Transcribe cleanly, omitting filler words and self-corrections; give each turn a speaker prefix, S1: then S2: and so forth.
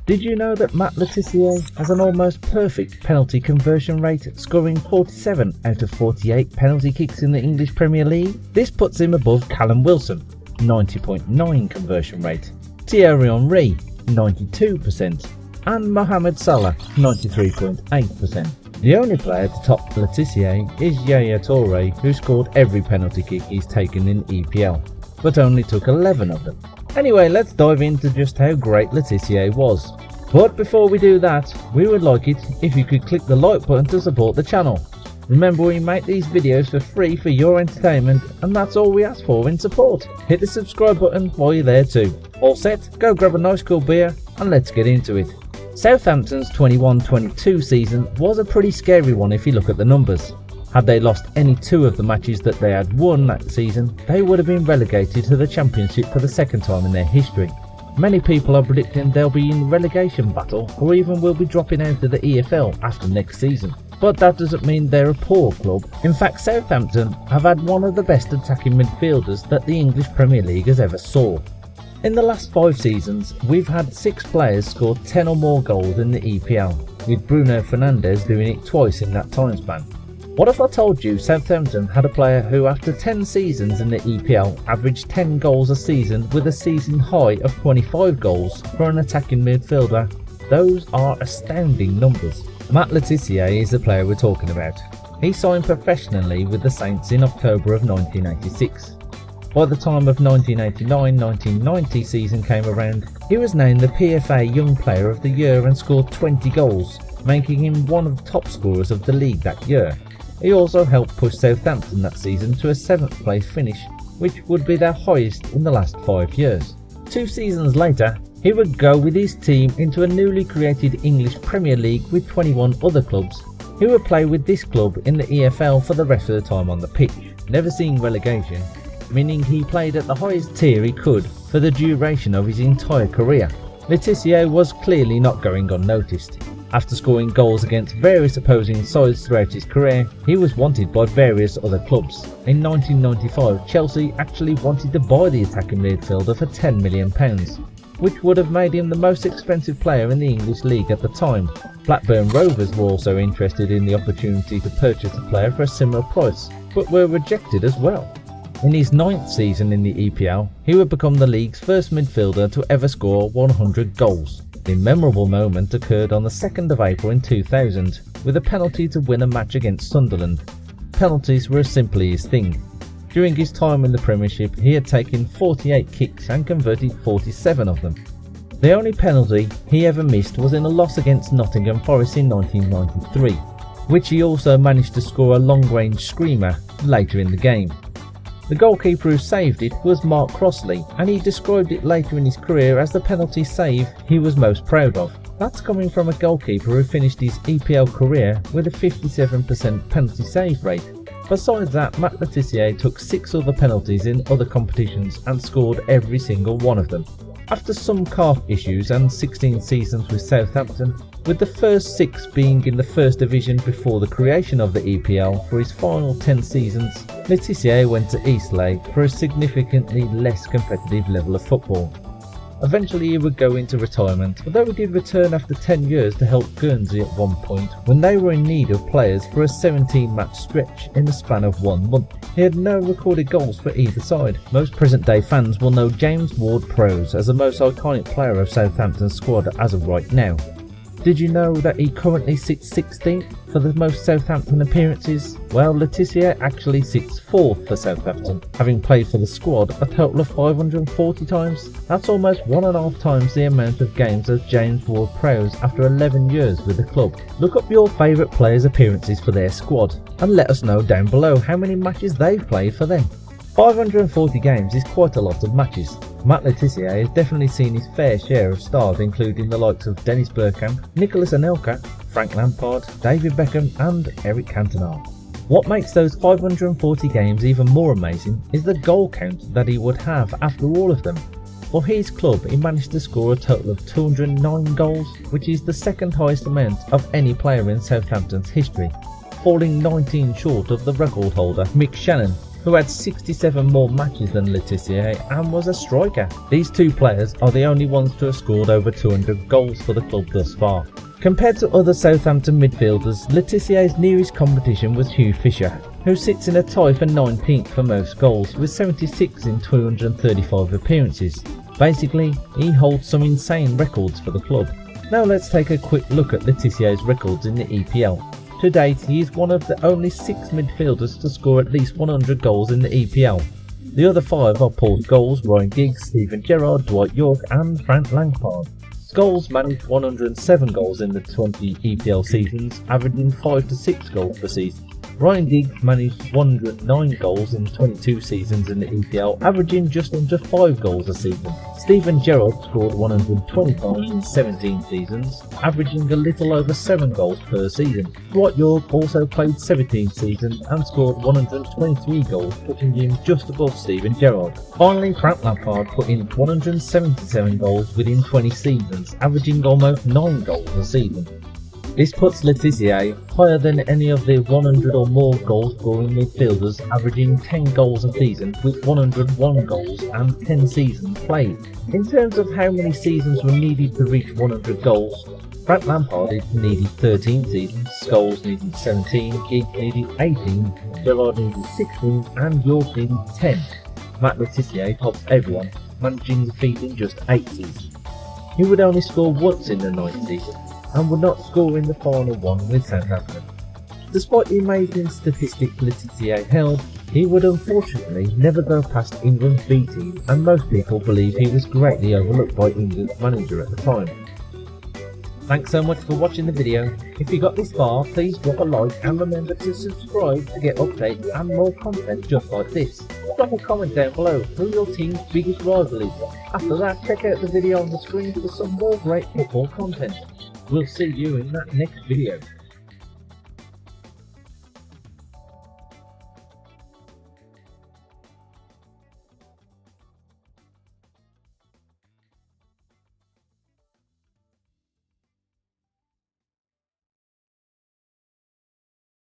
S1: Did you know that Matt Le Tissier has an almost perfect penalty conversion rate, scoring 47 out of 48 penalty kicks in the English Premier League? This puts him above Callum Wilson, 90.9 conversion rate, Thierry Henry, 92%, and Mohamed Salah, 93.8%. The only player to top Le Tissier is Yaya Toure, who scored every penalty kick he's taken in EPL, but only took 11 of them. Anyway, let's dive into just how great Le Tissier was. But before we do that, we would like it if you could click the like button to support the channel. Remember, we make these videos for free for your entertainment, and that's all we ask for in support. Hit the subscribe button while you're there too. All set? Go grab a nice cool beer and let's get into it. Southampton's 21-22 season was a pretty scary one if you look at the numbers. Had they lost any two of the matches that they had won that season, they would have been relegated to the Championship for the second time in their history. Many people are predicting they'll be in relegation battle or even will be dropping out of the EFL after next season. But that doesn't mean they're a poor club. In fact, Southampton have had one of the best attacking midfielders that the English Premier League has ever saw. In the last 5 seasons, we've had 6 players score 10 or more goals in the EPL, with Bruno Fernandes doing it twice in that time span. What if I told you Southampton had a player who after 10 seasons in the EPL averaged 10 goals a season with a season high of 25 goals for an attacking midfielder? Those are astounding numbers. Matt Le Tissier is the player we're talking about. He signed professionally with the Saints in October of 1986. By the time of 1989-1990 season came around, he was named the PFA Young Player of the Year and scored 20 goals, making him one of the top scorers of the league that year. He also helped push Southampton that season to a 7th place finish, which would be their highest in the last 5 years. 2 seasons later, he would go with his team into a newly created English Premier League with 21 other clubs. He would play with this club in the EFL for the rest of the time on the pitch, never seeing relegation, meaning he played at the highest tier he could for the duration of his entire career. Le Tissier was clearly not going unnoticed. After scoring goals against various opposing sides throughout his career, he was wanted by various other clubs. In 1995, Chelsea actually wanted to buy the attacking midfielder for £10 million, which would have made him the most expensive player in the English league at the time. Blackburn Rovers were also interested in the opportunity to purchase the player for a similar price, but were rejected as well. In his 9th season in the EPL, he would become the league's first midfielder to ever score 100 goals. The memorable moment occurred on the 2nd of April in 2000 with a penalty to win a match against Sunderland. Penalties were simply his thing. During his time in the Premiership, he had taken 48 kicks and converted 47 of them. The only penalty he ever missed was in a loss against Nottingham Forest in 1993, which he also managed to score a long-range screamer later in the game. The goalkeeper who saved it was Mark Crossley, and he described it later in his career as the penalty save he was most proud of. That's coming from a goalkeeper who finished his EPL career with a 57% penalty save rate. Besides that, Matt Le Tissier took 6 other penalties in other competitions and scored every single one of them. After some calf issues and 16 seasons with Southampton, with the first 6 being in the first division before the creation of the EPL for his final 10 seasons, Le Tissier went to Eastleigh for a significantly less competitive level of football. Eventually he would go into retirement, although he did return after 10 years to help Guernsey at one point when they were in need of players for a 17-match stretch in the span of 1 month. He had no recorded goals for either side. Most present-day fans will know James Ward-Prowse as the most iconic player of Southampton's squad as of right now. Did you know that he currently sits 16th for the most Southampton appearances? Well, Le Tissier actually sits 4th for Southampton, having played for the squad a total of 540 times. That's almost 1.5 times the amount of games as James Ward-Prowse after 11 years with the club. Look up your favourite players' appearances for their squad and let us know down below how many matches they've played for them. 540 games is quite a lot of matches. Matt Le Tissier has definitely seen his fair share of stars, including the likes of Dennis Bergkamp, Nicolas Anelka, Frank Lampard, David Beckham and Eric Cantona. What makes those 540 games even more amazing is the goal count that he would have after all of them. For his club, he managed to score a total of 209 goals, which is the second highest amount of any player in Southampton's history, falling 19 short of the record holder Mick Shannon, who had 67 more matches than Le Tissier and was a striker. These two players are the only ones to have scored over 200 goals for the club thus far. Compared to other Southampton midfielders, Le Tissier's nearest competition was Hugh Fisher, who sits in a tie for 19th for most goals with 76 in 235 appearances. Basically, he holds some insane records for the club. Now let's take a quick look at Le Tissier's records in the EPL. To date, he is one of the only 6 midfielders to score at least 100 goals in the EPL. The other 5 are Paul Scholes, Ryan Giggs, Steven Gerrard, Dwight Yorke and Frank Lampard. Scholes managed 107 goals in the 20 EPL seasons, averaging 5 to 6 goals per season. Ryan Giggs managed 109 goals in 22 seasons in the EPL, averaging just under 5 goals a season. Steven Gerrard scored 125 in 17 seasons, averaging a little over 7 goals per season. Dwight Yorke also played 17 seasons and scored 123 goals, putting him just above Steven Gerrard. Finally, Frank Lampard put in 177 goals within 20 seasons, averaging almost 9 goals a season. This puts Le Tissier higher than any of the 100 or more goal scoring midfielders, averaging 10 goals a season with 101 goals and 10 seasons played. In terms of how many seasons were needed to reach 100 goals, Frank Lampard needed 13 seasons, Scholes needed 17, Giggs needed 18, Gerrard needed 16 and Yorke needed 10. Matt Le Tissier tops everyone, managing the feat in just 8 seasons. He would only score once in the 9th season, and would not score in the final one with Southampton. Despite the amazing statistic Le Tissier held, he would unfortunately never go past England's B team, and most people believe he was greatly overlooked by England's manager at the time. Thanks so much for watching the video. If you got this far, please drop a like and remember to subscribe to get updates and more content just like this. Drop a comment down below who your team's biggest rival is. After that, check out the video on the screen for some more great football content. We'll see you in that next video.